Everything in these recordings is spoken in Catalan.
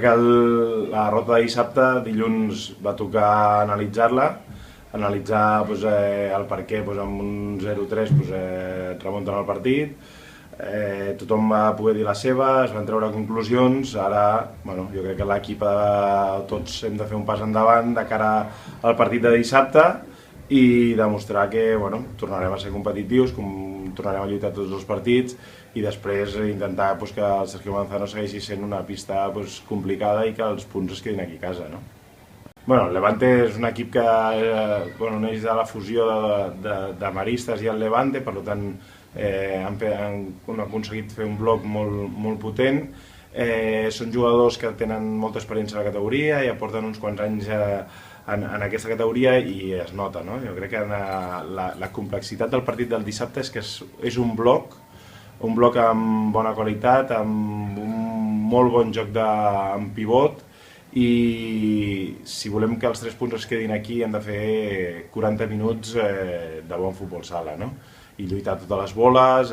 que la derrota de dissabte, dilluns va tocar analitzar-la, analitzar el per què amb un 0-3 remunten el partit. Tothom va poder dir la seva, es van treure conclusions. Ara jo crec que l'equip tots hem de fer un pas endavant de cara al partit de dissabte i demostrar que tornarem a ser competitius, tornarem a lluitar tots els partits i després intentar que el Sergio Manzano segueixi sent una pista complicada i que els punts es quedin aquí a casa. El Levante és un equip que neix de la fusió de Maristes i el Levante, per tant han aconseguit fer un bloc molt potent. Són jugadors que tenen molta experiència a la categoria i aporten uns quants anys en aquesta categoria i es nota. Jo crec que la complexitat del partit del dissabte és que és un bloc amb bona qualitat, amb un molt bon joc amb pivot, i si volem que els 3 punts es quedin aquí hem de fer 40 minuts de bon futbol sala, i lluitar totes les boles,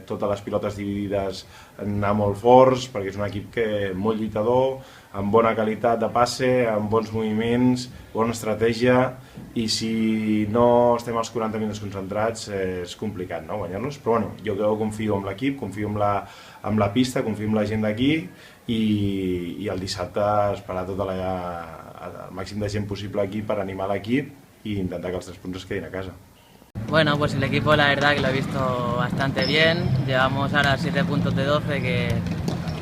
totes les pilotes dividides, anar molt forts, perquè és un equip molt lluitador, amb bona qualitat de passe, amb bons moviments, bona estratègia, i si no estem als 40 minuts concentrats és complicat guanyar-los, però jo confio en l'equip, confio en la pista, confio en la gent d'aquí, i el dissabte esperar el màxim de gent possible aquí per animar l'equip i intentar que els 3 punts es quedin a casa. Bueno, pues el equipo la verdad que lo he visto bastante bien. Llevamos ahora 7 puntos de 12 que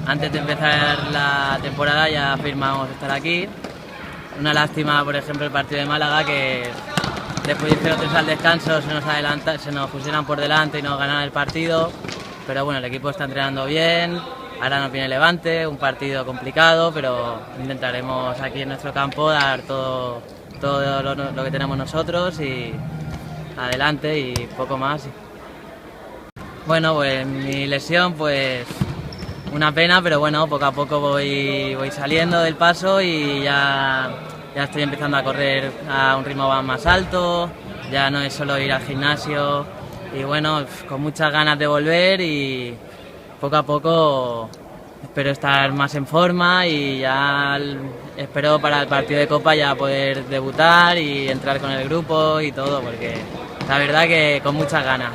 antes de empezar la temporada ya firmamos estar aquí. Una lástima, por ejemplo, el partido de Málaga, que después de 0-3 al descanso se nos pusieran por delante y nos ganaran el partido. Pero bueno, el equipo está entrenando bien. Ahora nos viene Levante, un partido complicado, pero intentaremos aquí en nuestro campo dar todo lo que tenemos nosotros y adelante y poco más. Bueno, pues mi lesión, pues una pena, pero bueno, poco a poco voy saliendo del paso y ya estoy empezando a correr a un ritmo más alto, ya no es solo ir al gimnasio y bueno, con muchas ganas de volver y poco a poco espero estar más en forma y ya espero para el partido de Copa ya poder debutar y entrar con el grupo y todo, porque la verdad que con muchas ganas.